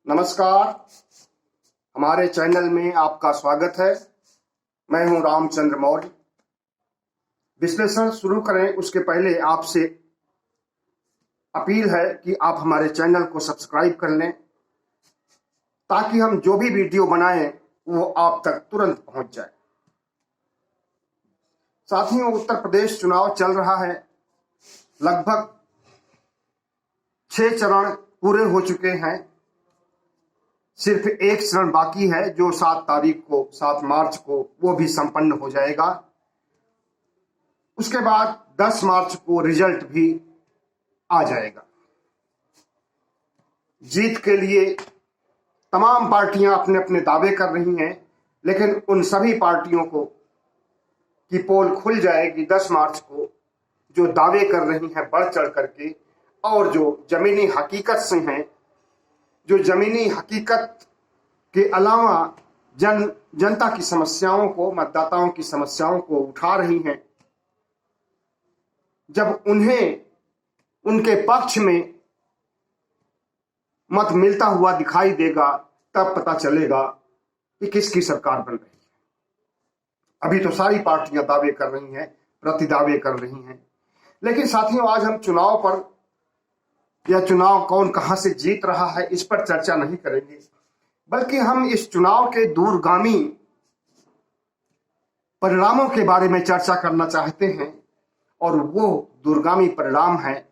नमस्कार। हमारे चैनल में आपका स्वागत है। मैं हूं रामचंद्र मौर्य। विश्लेषण शुरू करें उसके पहले आपसे अपील है कि आप हमारे चैनल को सब्सक्राइब कर लें ताकि हम जो भी वीडियो बनाएं वो आप तक तुरंत पहुंच जाए। साथियों, उत्तर प्रदेश चुनाव चल रहा है। लगभग 6 चरण पूरे हो चुके हैं। सिर्फ एक चरण बाकी है जो 7 मार्च को वो भी संपन्न हो जाएगा। उसके बाद 10 मार्च को रिजल्ट भी आ जाएगा। जीत के लिए तमाम पार्टियां अपने अपने दावे कर रही हैं, लेकिन उन सभी पार्टियों को की पोल खुल जाएगी 10 मार्च को, जो दावे कर रही हैं बढ़ चढ़ करके और जो जमीनी हकीकत से हैं, जो जमीनी हकीकत के अलावा जनता की समस्याओं को, मतदाताओं की समस्याओं को उठा रही हैं। जब उन्हें उनके पक्ष में मत मिलता हुआ दिखाई देगा तब पता चलेगा कि किसकी सरकार बन रही है। अभी तो सारी पार्टियां दावे कर रही हैं, प्रतिदावे कर रही हैं। लेकिन साथियों, आज हम चुनाव पर या चुनाव कौन कहां से जीत रहा है इस पर चर्चा नहीं करेंगे, बल्कि हम इस चुनाव के दूरगामी परिणामों के बारे में चर्चा करना चाहते हैं। और वो दूरगामी परिणाम है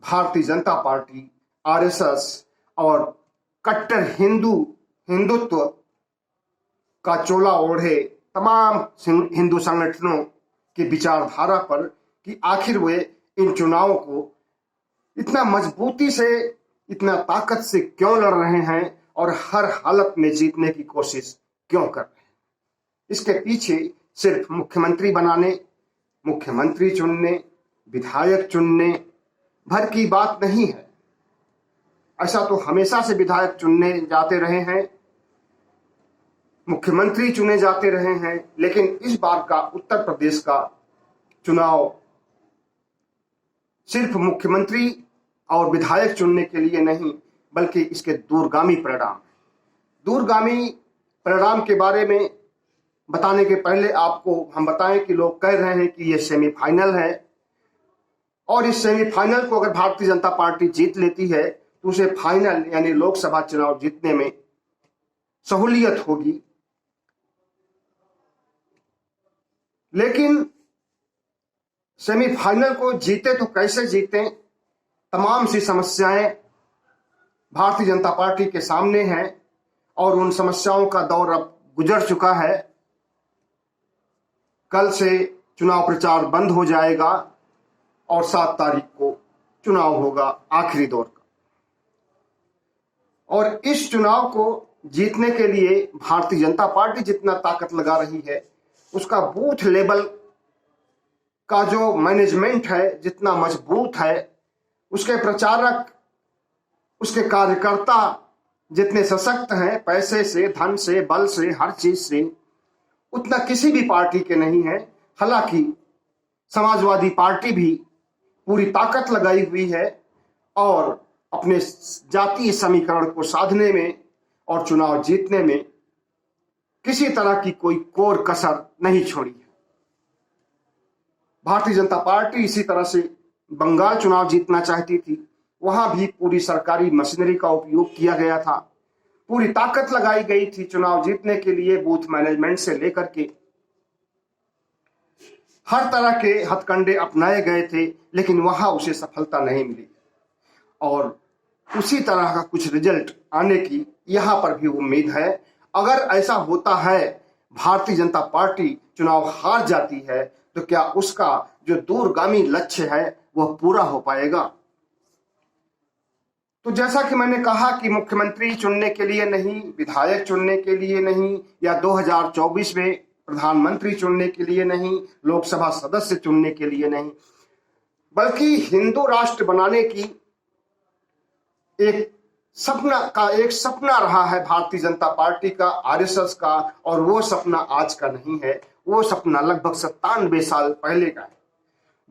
भारतीय जनता पार्टी, आरएसएस और कट्टर हिंदुत्व का चोला ओढ़े तमाम हिंदू संगठनों की विचारधारा पर कि आखिर वे इन चुनावों को इतना मजबूती से, इतना ताकत से क्यों लड़ रहे हैं और हर हालत में जीतने की कोशिश क्यों कर रहे हैं। इसके पीछे सिर्फ मुख्यमंत्री बनाने, मुख्यमंत्री चुनने, विधायक चुनने भर की बात नहीं है। ऐसा तो हमेशा से विधायक चुनने जाते रहे हैं, मुख्यमंत्री चुने जाते रहे हैं, लेकिन इस बार का उत्तर प्रदेश का चुनाव सिर्फ मुख्यमंत्री और विधायक चुनने के लिए नहीं, बल्कि इसके दूरगामी परिणाम के बारे में बताने के पहले आपको हम बताएं कि लोग कह रहे हैं कि यह सेमीफाइनल है और इस सेमीफाइनल को अगर भारतीय जनता पार्टी जीत लेती है तो उसे फाइनल यानी लोकसभा चुनाव जीतने में सहूलियत होगी। लेकिन सेमीफाइनल को जीते तो कैसे जीते, तमाम सी समस्याएं भारतीय जनता पार्टी के सामने हैं और उन समस्याओं का दौर अब गुजर चुका है। कल से चुनाव प्रचार बंद हो जाएगा और 7 तारीख को चुनाव होगा, आखिरी दौर का। और इस चुनाव को जीतने के लिए भारतीय जनता पार्टी जितना ताकत लगा रही है, उसका बूथ लेवल का जो मैनेजमेंट है जितना मजबूत है, उसके प्रचारक, उसके कार्यकर्ता जितने सशक्त हैं, पैसे से, धन से, बल से, हर चीज से, उतना किसी भी पार्टी के नहीं है। हालांकि समाजवादी पार्टी भी पूरी ताकत लगाई हुई है और अपने जातीय समीकरण को साधने में और चुनाव जीतने में किसी तरह की कोई कोर कसर नहीं छोड़ी है। भारतीय जनता पार्टी इसी तरह से बंगाल चुनाव जीतना चाहती थी, वहां भी पूरी सरकारी मशीनरी का उपयोग किया गया था, पूरी ताकत लगाई गई थी चुनाव जीतने के लिए। बूथ मैनेजमेंट से लेकर के हर तरह के हथकंडे अपनाए गए थे, लेकिन वहां उसे सफलता नहीं मिली और उसी तरह का कुछ रिजल्ट आने की यहां पर भी उम्मीद है। अगर ऐसा होता है, भारतीय जनता पार्टी चुनाव हार जाती है, तो क्या उसका जो दूरगामी लक्ष्य है वह पूरा हो पाएगा? तो जैसा कि मैंने कहा कि मुख्यमंत्री चुनने के लिए नहीं, विधायक चुनने के लिए नहीं, या 2024 में प्रधानमंत्री चुनने के लिए नहीं, लोकसभा सदस्य चुनने के लिए नहीं, बल्कि हिंदू राष्ट्र बनाने की एक सपना रहा है भारतीय जनता पार्टी का, आरएसएस का। और वो सपना आज का नहीं है, वो सपना लगभग 97 साल पहले का है।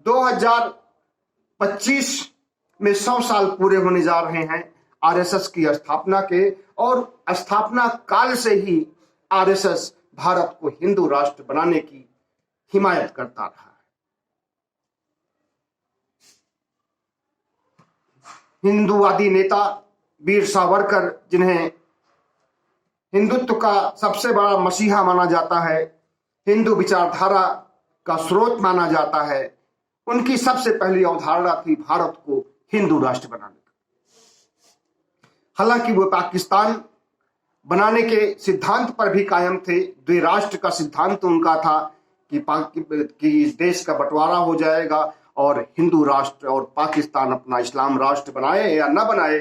2025 में 100 साल पूरे होने जा रहे हैं आरएसएस की स्थापना के, और स्थापना काल से ही आरएसएस भारत को हिंदू राष्ट्र बनाने की हिमायत करता रहा है। हिंदूवादी नेता वीर सावरकर, जिन्हें हिंदुत्व का सबसे बड़ा मसीहा माना जाता है, हिंदू विचारधारा का स्रोत माना जाता है, उनकी सबसे पहली अवधारणा थी भारत को हिंदू राष्ट्र बनाने का। हालांकि वो पाकिस्तान बनाने के सिद्धांत पर भी कायम थे। द्विराष्ट्र का सिद्धांत उनका था कि इस देश का बंटवारा हो जाएगा और हिंदू राष्ट्र और पाकिस्तान अपना इस्लाम राष्ट्र बनाए या न बनाए,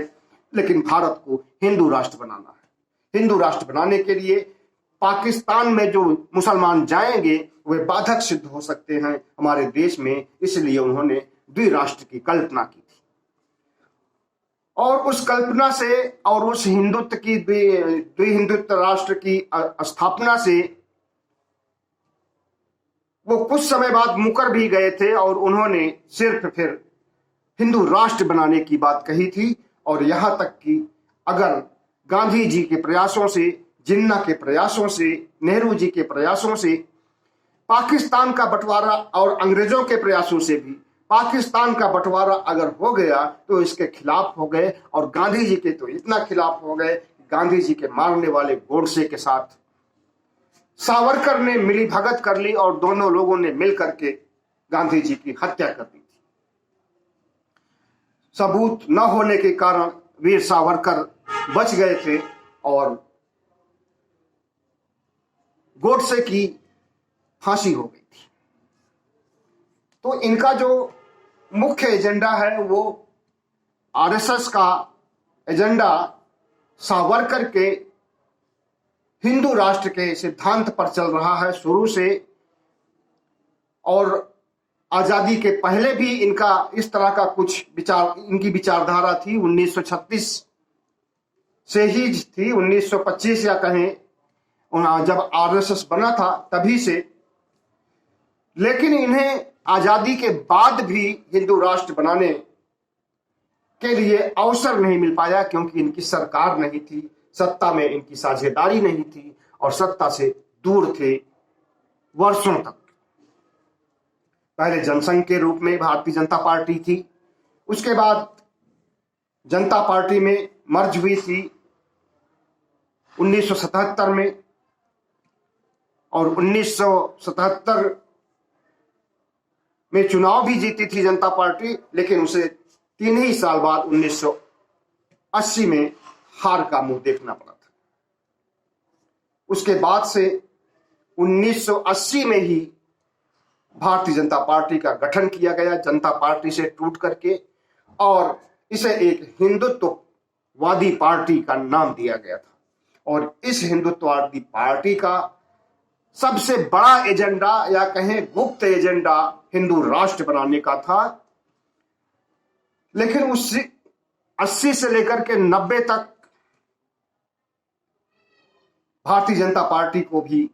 लेकिन भारत को हिंदू राष्ट्र बनाना है। हिंदू राष्ट्र बनाने के लिए पाकिस्तान में जो मुसलमान जाएंगे वे बाधक सिद्ध हो सकते हैं हमारे देश में, इसलिए उन्होंने द्विराष्ट्र की कल्पना की थी। और उस कल्पना से और उस हिंदुत्व की द्विहिंदुत्व राष्ट्र की स्थापना से वो कुछ समय बाद मुकर भी गए थे और उन्होंने सिर्फ फिर हिंदू राष्ट्र बनाने की बात कही थी। और यहां तक कि अगर गांधी जी के प्रयासों से, जिन्ना के प्रयासों से, नेहरू जी के प्रयासों से पाकिस्तान का बंटवारा और अंग्रेजों के प्रयासों से भी पाकिस्तान का बंटवारा अगर हो गया तो इसके खिलाफ हो गए, और गांधी जी के तो इतना खिलाफ हो गए, गांधी जी के मारने वाले गोडसे के साथ सावरकर ने मिली भगत कर ली और दोनों लोगों ने मिलकर के गांधी जी की हत्या कर दी थी। सबूत न होने के कारण वीर सावरकर बच गए थे और गोडसे की फांसी हो गई थी। तो इनका जो मुख्य एजेंडा है वो आरएसएस का एजेंडा सावरकर के हिंदू राष्ट्र के सिद्धांत पर चल रहा है शुरू से, और आजादी के पहले भी इनका इस तरह का कुछ विचार, इनकी विचारधारा थी। 1936 से ही थी, 1925 या कहें जब आरएसएस बना था तभी से। लेकिन इन्हें आजादी के बाद भी हिंदू राष्ट्र बनाने के लिए अवसर नहीं मिल पाया, क्योंकि इनकी सरकार नहीं थी, सत्ता में इनकी साझेदारी नहीं थी और सत्ता से दूर थे वर्षों तक। पहले जनसंघ के रूप में भारतीय जनता पार्टी थी, उसके बाद जनता पार्टी में मर्ज हुई थी 1977 में, और 1977 में चुनाव भी जीती थी जनता पार्टी, लेकिन उसे 3 ही साल बाद 1980 में हार का मुंह देखना पड़ा था। उसके बाद से 1980 में ही भारतीय जनता पार्टी का गठन किया गया, जनता पार्टी से टूट करके, और इसे एक हिंदुत्ववादी पार्टी का नाम दिया गया था। और इस हिंदुत्ववादी पार्टी का सबसे बड़ा एजेंडा या कहें गुप्त एजेंडा हिंदू राष्ट्र बनाने का था। लेकिन उस 80 से लेकर के 90 तक भारतीय जनता पार्टी को भी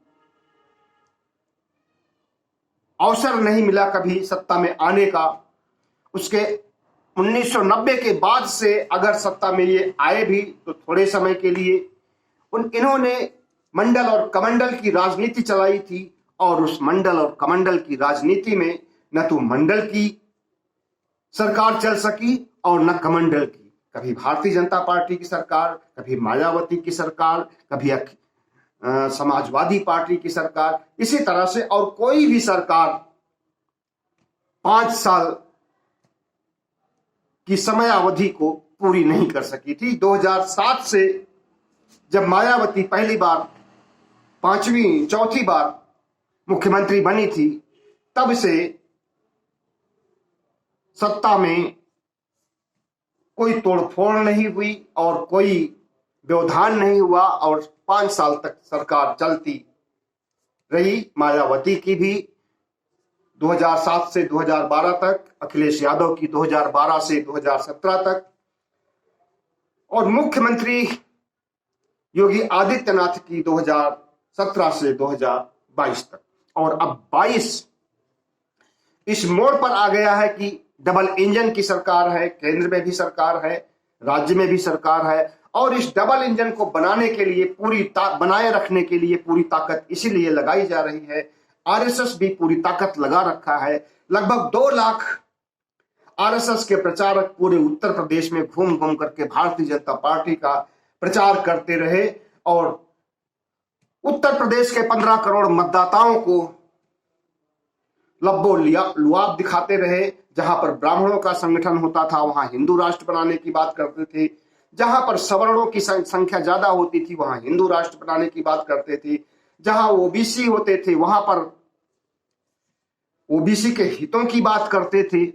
अवसर नहीं मिला कभी सत्ता में आने का। उसके 1990 के बाद से अगर सत्ता में ये आए भी तो थोड़े समय के लिए। इन्होंने मंडल और कमंडल की राजनीति चलाई थी, और उस मंडल और कमंडल की राजनीति में न तो मंडल की सरकार चल सकी और न कमंडल की। कभी भारतीय जनता पार्टी की सरकार, कभी मायावती की सरकार, कभी समाजवादी पार्टी की सरकार, इसी तरह से, और कोई भी सरकार 5 साल की समयावधि को पूरी नहीं कर सकी थी। 2007 से जब मायावती पहली बार चौथी बार मुख्यमंत्री बनी थी, तब से सत्ता में कोई तोड़फोड़ नहीं हुई और कोई व्यवधान नहीं हुआ, और 5 साल तक सरकार चलती रही मायावती की भी 2007 से 2012 तक, अखिलेश यादव की 2012 से 2017 तक, और मुख्यमंत्री योगी आदित्यनाथ की 2017 से 2022 तक। और अब 22 इस मोड़ पर आ गया है कि डबल इंजन की सरकार है, केंद्र में भी सरकार है, राज्य में भी सरकार है, और इस डबल इंजन को बनाने के लिए बनाए रखने के लिए पूरी ताकत इसीलिए लगाई जा रही है। आरएसएस भी पूरी ताकत लगा रखा है। लगभग 2 लाख आरएसएस के प्रचारक पूरे उत्तर प्रदेश में घूम घूम करके भारतीय जनता पार्टी का प्रचार करते रहे और उत्तर प्रदेश के 15 करोड़ मतदाताओं को लब्बो लुआब दिखाते रहे। जहां पर ब्राह्मणों का संगठन होता था वहां हिंदू राष्ट्र बनाने की बात करते थे, जहां पर सवर्णों की संख्या ज्यादा होती थी वहां हिंदू राष्ट्र बनाने की बात करते थे, जहां ओबीसी होते थे वहां पर ओबीसी के हितों की बात करते थे,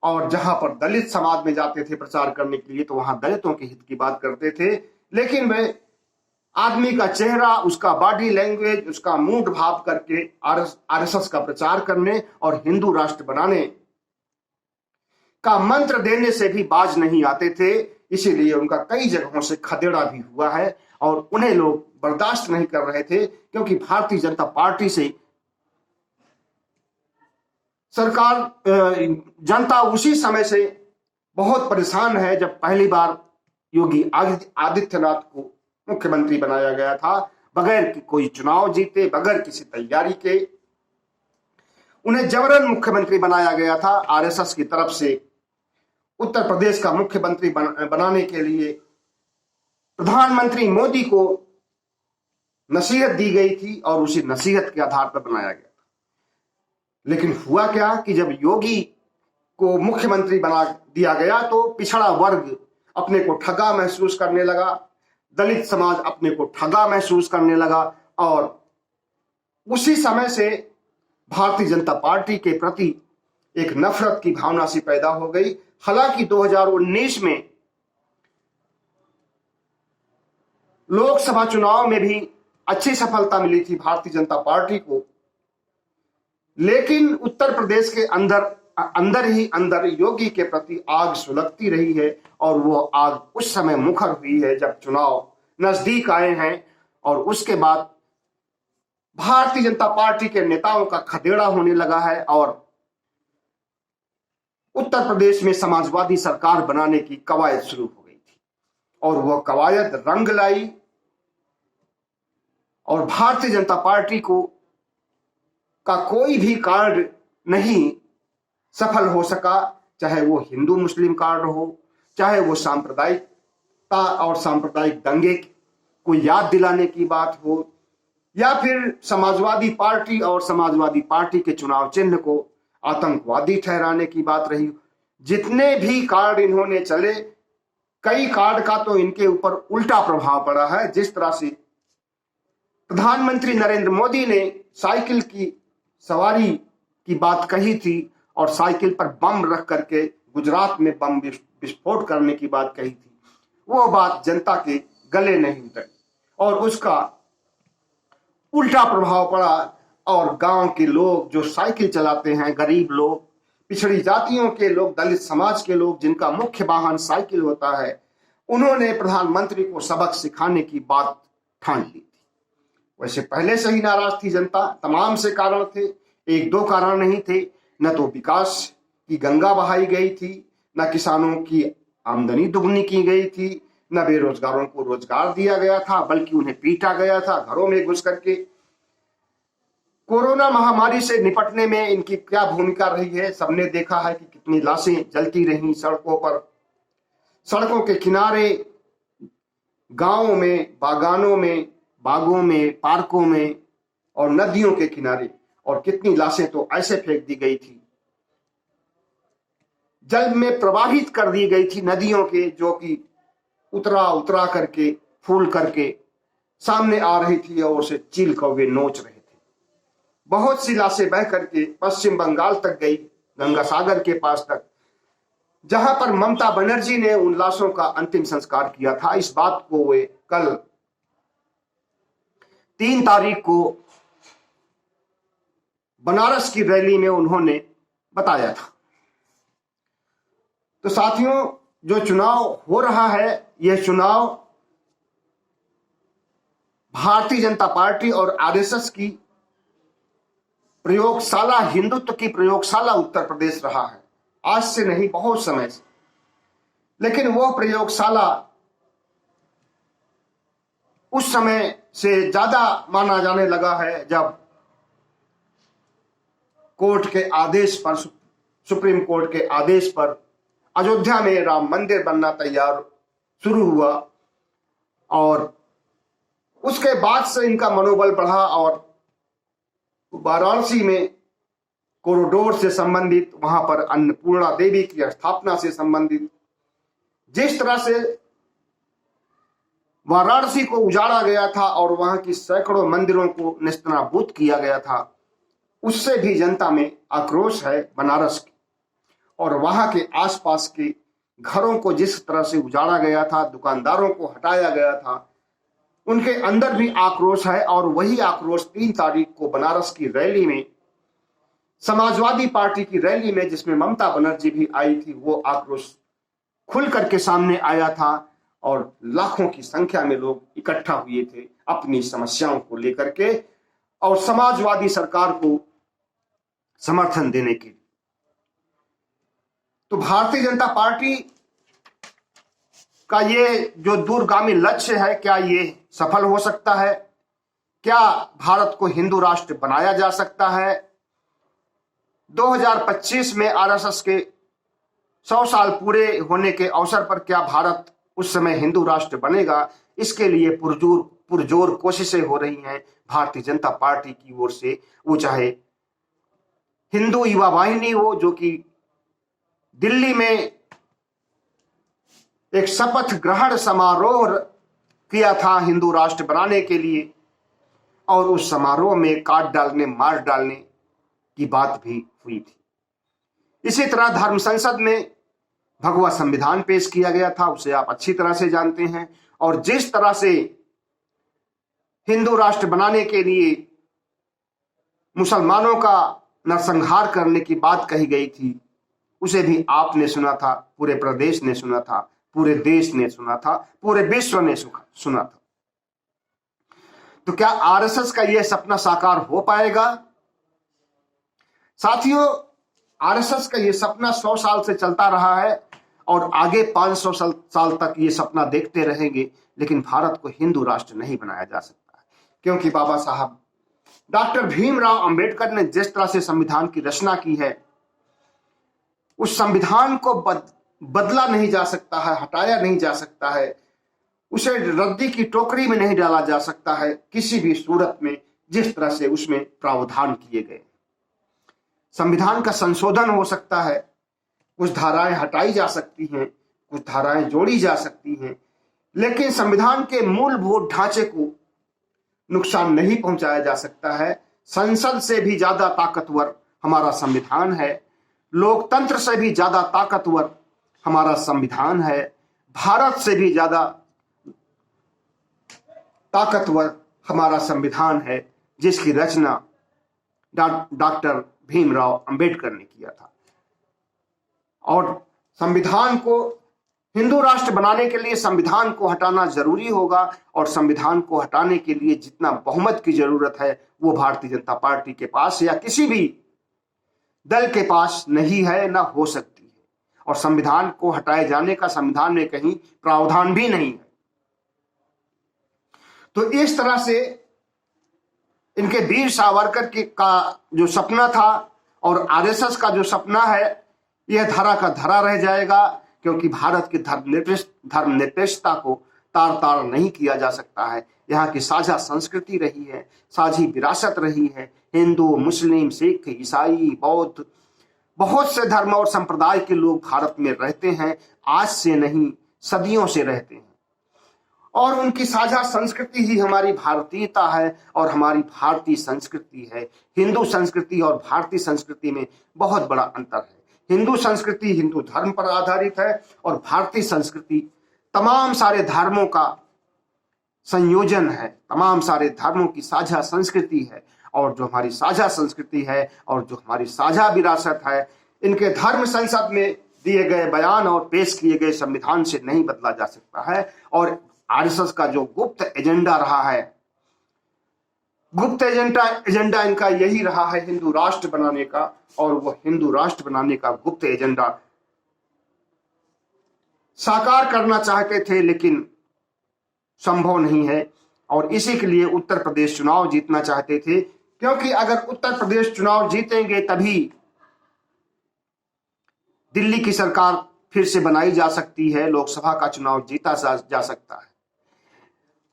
और जहां पर दलित समाज में जाते थे प्रचार करने के लिए तो वहां दलितों के हित की बात करते थे। लेकिन वे आदमी का चेहरा, उसका बॉडी लैंग्वेज, उसका मूड भाव करके आरएसएस का प्रचार करने और हिंदू राष्ट्र बनाने का मंत्र देने से भी बाज नहीं आते थे। इसीलिए उनका कई जगहों से खदेड़ा भी हुआ है और उन्हें लोग बर्दाश्त नहीं कर रहे थे, क्योंकि भारतीय जनता पार्टी से जनता उसी समय से बहुत परेशान है जब पहली बार योगी आदित्यनाथ को मुख्यमंत्री बनाया गया था। बगैर कोई चुनाव जीते, बगैर किसी तैयारी के उन्हें जबरन मुख्यमंत्री बनाया गया था। आरएसएस की तरफ से उत्तर प्रदेश का मुख्यमंत्री बनाने के लिए प्रधानमंत्री मोदी को नसीहत दी गई थी और उसी नसीहत के आधार पर बनाया गया था। लेकिन हुआ क्या कि जब योगी को मुख्यमंत्री बना दिया गया तो पिछड़ा वर्ग अपने को ठगा महसूस करने लगा, दलित समाज अपने को ठगा महसूस करने लगा, और उसी समय से भारतीय जनता पार्टी के प्रति एक नफरत की भावना सी पैदा हो गई। हालांकि 2019 में लोकसभा चुनाव में भी अच्छी सफलता मिली थी भारतीय जनता पार्टी को, लेकिन उत्तर प्रदेश के अंदर ही अंदर योगी के प्रति आग सुलगती रही है, और वो आग उस समय मुखर हुई है जब चुनाव नजदीक आए हैं। और उसके बाद भारतीय जनता पार्टी के नेताओं का खदेड़ा होने लगा है और उत्तर प्रदेश में समाजवादी सरकार बनाने की कवायद शुरू हो गई थी, और वह कवायद रंग लाई और भारतीय जनता पार्टी का कोई भी कार्ड नहीं सफल हो सका, चाहे वो हिंदू मुस्लिम कार्ड हो, चाहे वो सांप्रदायिकता और सांप्रदायिक दंगे को याद दिलाने की बात हो, या फिर समाजवादी पार्टी और समाजवादी पार्टी के चुनाव चिन्ह को आतंकवादी ठहराने की बात रही। जितने भी कार्ड इन्होंने चले, कई कार्ड का तो इनके ऊपर उल्टा प्रभाव पड़ा है। जिस तरह से प्रधानमंत्री नरेंद्र मोदी ने साइकिल की सवारी की बात कही थी और साइकिल पर बम रख करके गुजरात में बम विस्फोट करने की बात कही थी, वो बात जनता के गले नहीं उतरी और उसका उल्टा प्रभाव पड़ा। और गांव के लोग जो साइकिल चलाते हैं, गरीब लोग, पिछड़ी जातियों के लोग, दलित समाज के लोग, जिनका मुख्य वाहन साइकिल होता है, उन्होंने प्रधानमंत्री को सबक सिखाने की बात ठान ली थी। वैसे पहले से ही नाराज थी जनता, तमाम से कारण थे, 1-2 कारण नहीं थे। न तो विकास की गंगा बहाई गई थी, न किसानों की आमदनी दुगनी की गई थी, न बेरोजगारों को रोजगार दिया गया था, बल्कि उन्हें पीटा गया था घरों में घुस करके। कोरोना महामारी से निपटने में इनकी क्या भूमिका रही है, सबने देखा है कि कितनी लाशें जलती रहीं सड़कों पर, सड़कों के किनारे, गांवों में, बागानों में, बागों में, पार्कों में और नदियों के किनारे, और कितनी लाशें तो ऐसे फेंक दी गई थी, जल में प्रवाहित कर दी गई थी नदियों के, जो कि उतरा करके, फूल करके सामने आ रही थी और उसे चील कौवे नोच रहे थे। बहुत सी लाशें बह करके पश्चिम बंगाल तक गई, गंगा सागर के पास तक, जहां पर ममता बनर्जी ने उन लाशों का अंतिम संस्कार किया था। इस बात को वे कल 3 तारीख को बनारस की रैली में उन्होंने बताया था। तो साथियों, जो चुनाव हो रहा है, यह चुनाव भारतीय जनता पार्टी और आरएसएस की प्रयोगशाला, हिंदुत्व की प्रयोगशाला उत्तर प्रदेश रहा है। आज से नहीं, बहुत समय से लेकिन वो प्रयोगशाला उस समय से ज्यादा माना जाने लगा है जब कोर्ट के आदेश पर, सुप्रीम कोर्ट के आदेश पर अयोध्या में राम मंदिर बनना तैयार शुरू हुआ, और उसके बाद से इनका मनोबल बढ़ा और वाराणसी में कॉरिडोर से संबंधित, वहां पर अन्नपूर्णा देवी की स्थापना से संबंधित, जिस तरह से वाराणसी को उजाड़ा गया था और वहां की सैकड़ों मंदिरों को नेस्तनाबूद किया गया था, उससे भी जनता में आक्रोश है बनारस की। और वहां के आसपास के घरों को जिस तरह से उजाड़ा गया था, दुकानदारों को हटाया गया था, उनके अंदर भी आक्रोश है। और वही आक्रोश 3 तारीख को बनारस की रैली में, समाजवादी पार्टी की रैली में, जिसमें ममता बनर्जी भी आई थी, वो आक्रोश खुल करके सामने आया था और लाखों की संख्या में लोग इकट्ठा हुए थे अपनी समस्याओं को लेकर के और समाजवादी सरकार को समर्थन देने के लिए। तो भारतीय जनता पार्टी का ये जो दूरगामी लक्ष्य है, क्या ये सफल हो सकता है? क्या भारत को हिंदू राष्ट्र बनाया जा सकता है? 2025 में आरएसएस के 100 साल पूरे होने के अवसर पर क्या भारत उस समय हिंदू राष्ट्र बनेगा? इसके लिए पुरजोर कोशिशें हो रही हैं भारतीय जनता पार्टी की ओर से। वो चाहे हिंदू युवा वाहिनी हो, जो कि दिल्ली में एक शपथ ग्रहण समारोह किया था हिंदू राष्ट्र बनाने के लिए, और उस समारोह में काट डालने, मार डालने की बात भी हुई थी। इसी तरह धर्म संसद में भगवा संविधान पेश किया गया था, उसे आप अच्छी तरह से जानते हैं। और जिस तरह से हिंदू राष्ट्र बनाने के लिए मुसलमानों का नरसंहार करने की बात कही गई थी, उसे भी आपने सुना था, पूरे प्रदेश ने सुना था, पूरे देश ने सुना था, पूरे विश्व ने सुना था। तो क्या आरएसएस का यह सपना साकार हो पाएगा? साथियों, आरएसएस का यह सपना 100 साल से चलता रहा है और आगे 500 साल तक ये सपना देखते रहेंगे, लेकिन भारत को हिंदू राष्ट्र नहीं बनाया जा सकता है। क्योंकि बाबा साहब डॉक्टर भीमराव अंबेडकर ने जिस तरह से संविधान की रचना की है, उस संविधान को बदला नहीं जा सकता है, हटाया नहीं जा सकता है, उसे रद्दी की टोकरी में नहीं डाला जा सकता है किसी भी सूरत में, जिस तरह से उसमें प्रावधान किए गए। संविधान का संशोधन हो सकता है, कुछ धाराएं हटाई जा सकती हैं, कुछ धाराएं जोड़ी जा सकती हैं, लेकिन संविधान के मूलभूत ढांचे को नुकसान नहीं पहुंचाया जा सकता है। संसद से भी ज्यादा ताकतवर हमारा संविधान है, लोकतंत्र से भी ज्यादा ताकतवर हमारा संविधान है, भारत से भी ज्यादा ताकतवर हमारा संविधान है, जिसकी रचना डॉक्टर भीमराव अंबेडकर ने किया था। और संविधान को, हिंदू राष्ट्र बनाने के लिए संविधान को हटाना जरूरी होगा, और संविधान को हटाने के लिए जितना बहुमत की जरूरत है वो भारतीय जनता पार्टी के पास या किसी भी दल के पास नहीं है, ना हो सकती है। और संविधान को हटाए जाने का संविधान में कहीं प्रावधान भी नहीं है। तो इस तरह से इनके वीर सावरकर का जो सपना था और आरएसएस का जो सपना है, यह धरा का धरा रह जाएगा, क्योंकि भारत की धर्मनिरपेक्षता को तार तार नहीं किया जा सकता है। यहाँ की साझा संस्कृति रही है, साझी विरासत रही है। हिंदू, मुस्लिम, सिख, ईसाई, बौद्ध, बहुत से धर्म और संप्रदाय के लोग भारत में रहते हैं, आज से नहीं सदियों से रहते हैं, और उनकी साझा संस्कृति ही हमारी भारतीयता है और हमारी भारतीय संस्कृति है। हिंदू संस्कृति और भारतीय संस्कृति में बहुत बड़ा अंतर है। हिंदू संस्कृति हिंदू धर्म पर आधारित है और भारतीय संस्कृति तमाम सारे धर्मों का संयोजन है, तमाम सारे धर्मों की साझा संस्कृति है। और जो हमारी साझा संस्कृति है और जो हमारी साझा विरासत है, इनके धर्म संसद में दिए गए बयान और पेश किए गए संविधान से नहीं बदला जा सकता है। और आरएसएस का जो गुप्त एजेंडा रहा है, गुप्त एजेंडा इनका यही रहा है हिंदू राष्ट्र बनाने का, और वो हिंदू राष्ट्र बनाने का गुप्त एजेंडा साकार करना चाहते थे, लेकिन संभव नहीं है। और इसी के लिए उत्तर प्रदेश चुनाव जीतना चाहते थे, क्योंकि अगर उत्तर प्रदेश चुनाव जीतेंगे तभी दिल्ली की सरकार फिर से बनाई जा सकती है, लोकसभा का चुनाव जीता जा सकता है।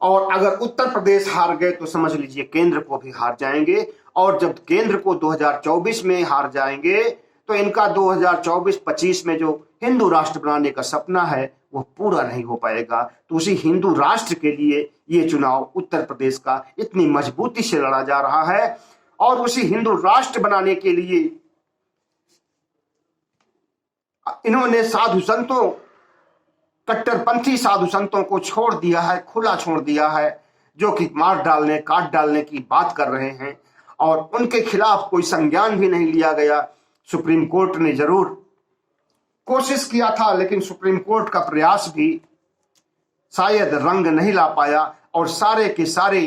और अगर उत्तर प्रदेश हार गए तो समझ लीजिए केंद्र को भी हार जाएंगे, और जब केंद्र को 2024 में हार जाएंगे तो इनका 2024-25 में जो हिंदू राष्ट्र बनाने का सपना है वो पूरा नहीं हो पाएगा। तो उसी हिंदू राष्ट्र के लिए ये चुनाव उत्तर प्रदेश का इतनी मजबूती से लड़ा जा रहा है। और उसी हिंदू राष्ट्र बनाने के लिए इन्होंने साधु संतों, कट्टरपंथी साधु संतों को छोड़ दिया है, खुला छोड़ दिया है, जो कि मार डालने, काट डालने की बात कर रहे हैं। और उनके खिलाफ कोई संज्ञान भी नहीं लिया गया। सुप्रीम कोर्ट ने जरूर कोशिश किया था, लेकिन सुप्रीम कोर्ट का प्रयास भी शायद रंग नहीं ला पाया। और सारे के सारे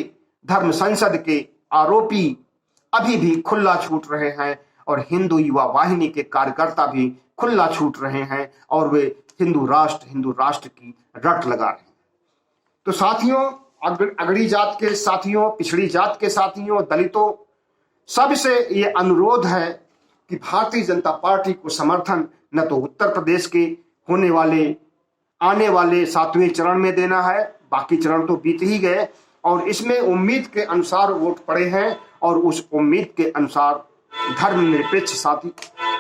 धर्म संसद के आरोपी अभी भी खुला छूट रहे हैं, और हिंदू युवा वाहिनी के कार्यकर्ता भी खुला छूट रहे हैं, और वे हिंदू राष्ट्र की रट लगा रहे हैं। तो साथियों, अगड़ी जात के साथियों, पिछड़ी जात के साथियों, दलितों, सबसे ये अनुरोध है कि भारतीय जनता पार्टी को समर्थन न तो उत्तर प्रदेश के आने वाले 7वें चरण में देना है, बाकी चरण तो बीत ही गए, और इसमें उम्मीद के अनुसार वोट पड़े हैं, और उस उम्मीद के अनुसार धर्मनिरपेक्ष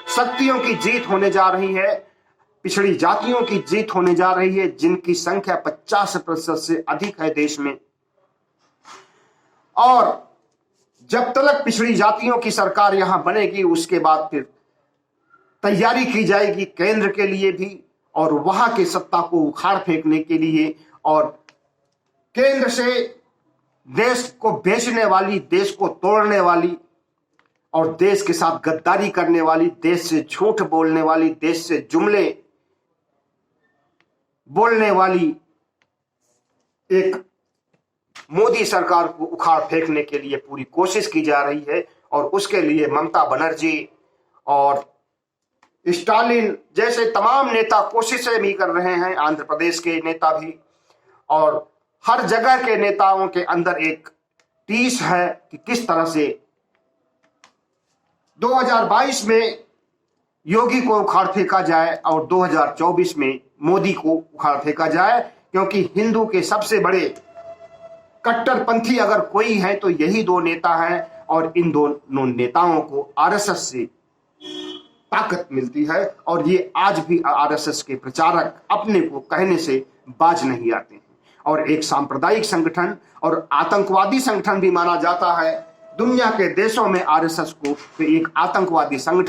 शक्तियों की जीत होने जा रही है, पिछड़ी जातियों की जीत होने जा रही है, जिनकी संख्या 50% से अधिक है देश में। और जब तक पिछड़ी जातियों की सरकार यहां बनेगी, उसके बाद फिर तैयारी की जाएगी केंद्र के लिए भी, और वहां की सत्ता को उखाड़ फेंकने के लिए। और केंद्र से देश को बेचने वाली, देश को तोड़ने वाली, और देश के साथ गद्दारी करने वाली, देश से झूठ बोलने वाली, देश से जुमले बोलने वाली एक मोदी सरकार को उखाड़ फेंकने के लिए पूरी कोशिश की जा रही है। और उसके लिए ममता बनर्जी और स्टालिन जैसे तमाम नेता कोशिशें भी कर रहे हैं, आंध्र प्रदेश के नेता भी, और हर जगह के नेताओं के अंदर एक टीस है कि किस तरह से 2022 में योगी को उखाड़ फेंका जाए और 2024 में मोदी को उखाड़ फेंका जाए, क्योंकि हिंदू के सबसे बड़े कट्टरपंथी अगर कोई है तो यही दो नेता हैं, और इन दोनों नेताओं को आरएसएस से ताकत मिलती है। और ये आज भी आरएसएस के प्रचारक अपने को कहने से बाज नहीं आते हैं, और एक सांप्रदायिक संगठन और आतंकवादी संगठन भी माना जाता है। दुनिया के देशों में आरएसएस को एक आतंकवादी संगठन